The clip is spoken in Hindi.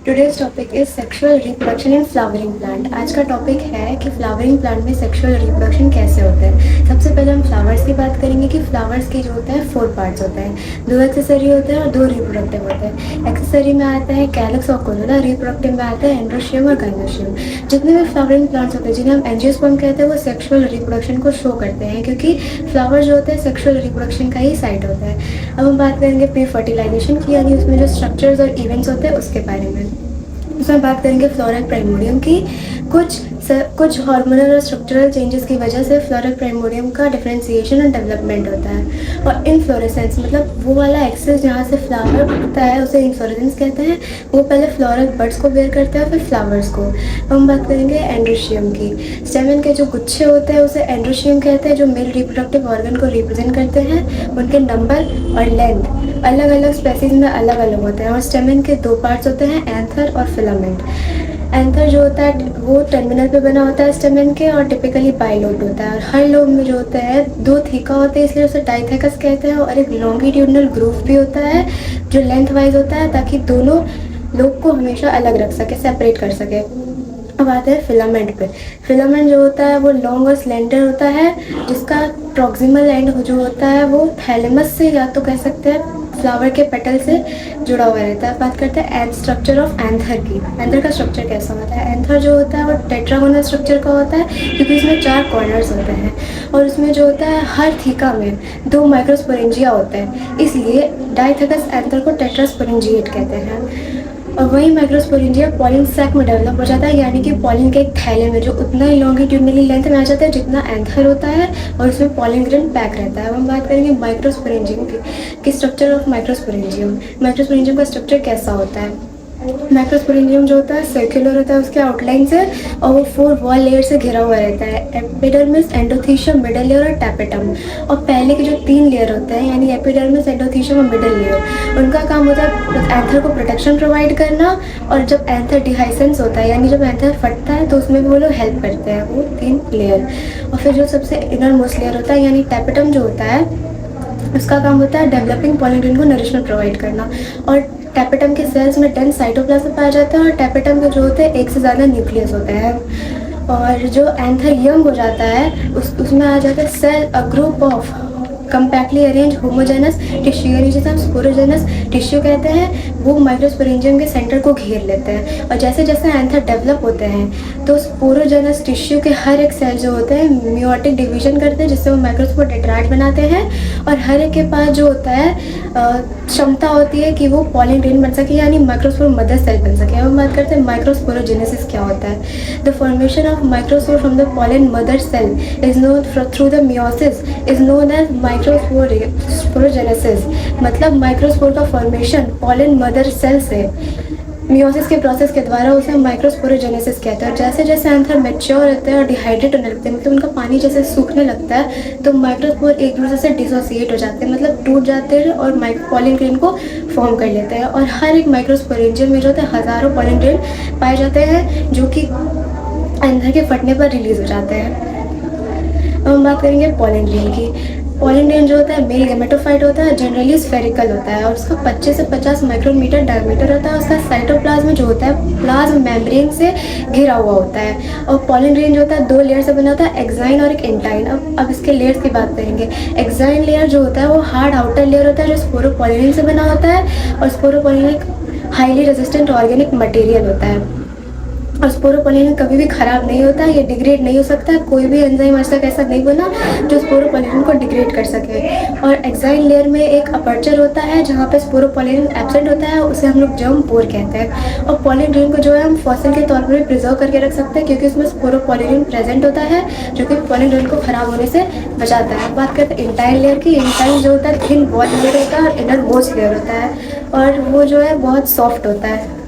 Today's topic is sexual reproduction in flowering plant. आज का टॉपिक है कि फ्लावरिंग प्लांट में सेक्सुअल रिप्रोडक्शन कैसे होता है। सबसे पहले हम फ्लावर्स की बात करेंगे कि फ्लावर्स के जो होते हैं 4 पार्ट्स होते हैं, 2 एक्सेसरी होते हैं और 2 रिप्रोडक्टिव होते हैं। एक्सेसरी में आता है कैलिक्स और कोरोला, रिप्रोडक्टिव में आता है एंड्रोशियम और गाइनोशियम। जितने भी फ्लावरिंग प्लांट्स होते हैं जिन्हें हम एंजियोस्पर्म कहते हैं वो सेक्सुअल रिप्रोडक्शन को शो करते हैं, क्योंकि फ्लावर जो होते हैं सेक्सुअल रिप्रोडक्शन का ही साइट होता है। अब हम बात करेंगे प्री फर्टिलाइजेशन की, यानी उसमें जो स्ट्रक्चर्स और इवेंट्स होते हैं उसके बारे में। उसमें बात करेंगे फ्लोरल प्राइमोडियम की। कुछ हार्मोनल और स्ट्रक्चरल चेंजेस की वजह से फ्लोरल प्राइमोडियम का डिफरेंशिएशन और डेवलपमेंट होता है। और इनफ्लोरेसेंस मतलब वो वाला एक्सेस जहाँ से फ्लावर उगता है उसे इनफ्लोरेसेंस कहते हैं। वो पहले फ्लोरल बड्स को बेयर करता है फिर फ्लावर्स को। हम बात करेंगे एंड्रोशियम की। स्टेमन के जो गुच्छे होते हैं उसे एंड्रोशियम कहते हैं, जो मेल रिप्रोडक्टिव ऑर्गन को रिप्रेजेंट करते हैं। उनके नंबर और लेंथ अलग अलग स्पेसीज में अलग अलग होते हैं। और स्टेमन के 2 पार्ट्स होते हैं, एंथर और फिलामेंट। एंथर जो होता है वो टर्मिनल पे बना होता है स्टेमन के और टिपिकली बाइलोब्ड होता है। और हर लोब में जो होता है 2 थीका होते हैं, इसलिए उसे डाइथेकस कहते हैं। और एक लॉन्गिट्यूडनल ग्रूव भी होता है जो लेंथ वाइज होता है, ताकि दोनों लोब को हमेशा अलग रख सके, सेपरेट कर सके। अब आते हैं फिलामेंट पे। फिलामेंट जो होता है वो लॉन्ग और स्लेंडर होता है, जिसका प्रॉक्सिमल एंड जो होता है वो थैलेमस से या तो कह सकते हैं फ्लावर के पेटल से जुड़ा हुआ रहता है। बात करते हैं स्ट्रक्चर ऑफ एंथर की। एंथर का स्ट्रक्चर कैसा होता है। एंथर जो होता है वो टेट्रागोनल स्ट्रक्चर का होता है, क्योंकि इसमें 4 कॉर्नर्स होते हैं और उसमें जो होता है हर थीका में 2 माइक्रोस्पोरेंजिया होते हैं, इसलिए डाइथेकस एंथर को टेट्रास्पोरेंजिएट कहते हैं। और वही माइक्रोस्पोरेंजिया पॉलिन सैक में डेवलप हो जाता है, यानी कि पॉलिन के एक थैले में जो उतना ही लॉन्गिट्यूडनली लेंथ में आ जाता है जितना एंथर होता है, और उसमें पॉलिन ग्रेन पैक रहता है। अब हम बात करेंगे माइक्रोस्पोरेंजियम की स्ट्रक्चर ऑफ माइक्रोस्पोरेंजियम। माइक्रोस्पोरेंजियम का स्ट्रक्चर कैसा होता है। माइक्रोस्पोरेंजियम जो होता है सर्कुलर होता है उसके आउटलाइन से, और वो 4 वॉल लेयर से घिरा हुआ रहता है, एपिडर्मिस, एंडोथीशियम, मिडल लेयर और टैपेटम। और पहले के जो 3 लेयर होते हैं यानी एपिडर्मिस, एंडोथीशियम और मिडल लेयर, उनका काम होता है एंथर को प्रोटेक्शन प्रोवाइड करना। और जब एंथर डिहाइसेंस होता है यानी जब एंथर फटता है तो उसमें भी वो लोग हेल्प करते हैं, वो 3 लेयर। और फिर जो सबसे इनर मोस्ट लेयर होता है यानी टैपेटम जो होता है, उसका काम होता है डेवलपिंग पॉलिन ग्रेन को नरिशमेंट प्रोवाइड करना। और टैपेटम के सेल्स में 10 साइटोप्लाज्म पाया जाता है और टैपेटम के जो होते हैं 1 से ज़्यादा न्यूक्लियस होते हैं। और जो एंथर यंग हो जाता है उसमें आ जाता है cell a group of compactly arrange homogeneous tissue, यानी जिसे हम स्पोरोजेनस टिश्यू कहते हैं, वो माइक्रोस्पोरेंजियम के सेंटर को घेर लेते हैं। और जैसे जैसे एंथर डेवलप होते हैं तो स्पोरोजेनस टिश्यू के हर एक सेल जो होते हैं मियोटिक डिवीजन करते हैं, जिससे वो माइक्रोस्पोर टेट्राइड बनाते हैं। और हर एक के पास जो होता है क्षमता होती है कि वो पॉलिन ग्रेन बन सके, यानी माइक्रोस्पोर मदर सेल बन सके। अब हम बात करते हैं माइक्रोस्पोरोजेनेसिस क्या होता है। The formation of microspore from the pollen mother cell is known through the meiosis is known as microsporogenesis. मतलब माइक्रोस्पोर का फॉर्मेशन पॉलिन मदर सेल से मियोसिस के प्रोसेस के द्वारा उसे माइक्रोस्पोरोजेनेसिस कहते हैं। और जैसे जैसे एंथर मैच्योर होते हैं और डिहाइड्रेट होने लगते हैं, मतलब उनका पानी जैसे सूखने लगता है, तो माइक्रोस्पोर एक दूसरे से डिसोसिएट हो जाते हैं, मतलब टूट जाते हैं और पॉलिन ग्रेन को फॉर्म कर लेते हैं। और हर एक माइक्रोस्पोरेंजियम में जो होता है हज़ारों पॉलिन ग्रेन पाए जाते हैं, जो कि एंथर के फटने पर रिलीज हो जाते हैं। अब हम बात करेंगे पॉलिन ग्रेन की। पॉलिन ग्रेन जो होता है मेल गेमेटोफाइट होता है, जनरली स्फेरिकल होता है और उसका 25 से 50 माइक्रोमीटर डायमीटर होता है। उसका साइटोप्लाज्म जो होता है प्लाज्म मेम्ब्रेन से घिरा हुआ होता है। और पॉलिन ग्रेन जो होता है 2 लेयर से बना होता है, एक्साइन और एक इंटाइन। अब इसके लेयर्स की बात करेंगे। एक्साइन लेयर जो होता है वो हार्ड आउटर लेयर होता है जो स्पोरोपोलिन से बना होता है, और स्पोरोपोलिन एक हाईली रेजिस्टेंट ऑर्गेनिक मटेरियल होता है। और स्पोरोपोलिन कभी भी ख़राब नहीं होता, ये डिग्रेड नहीं हो सकता। कोई भी एंजाइम आज तक ऐसा नहीं बना जो स्पोरोपोलिन को डिग्रेड कर सके। और एक्साइन लेयर में एक अपर्चर होता है जहाँ पे स्पोरोपोलिन एब्सेंट होता है, उसे हम लोग जर्म पोर कहते हैं। और पॉलिन ग्रेन को जो है हम फॉसिल के तौर पर भी प्रिजर्व करके रख सकते हैं, क्योंकि उसमें स्पोरोपोलिन प्रेजेंट होता है जो कि पॉलिन ग्रेन को ख़राब होने से बचाता है। बात करते हैं इंटाइन लेयर की। इंटाइन जो होता है थिन वॉल लेयर होता है और इनर मोस्ट लेयर होता है, और वो जो है बहुत सॉफ्ट होता है।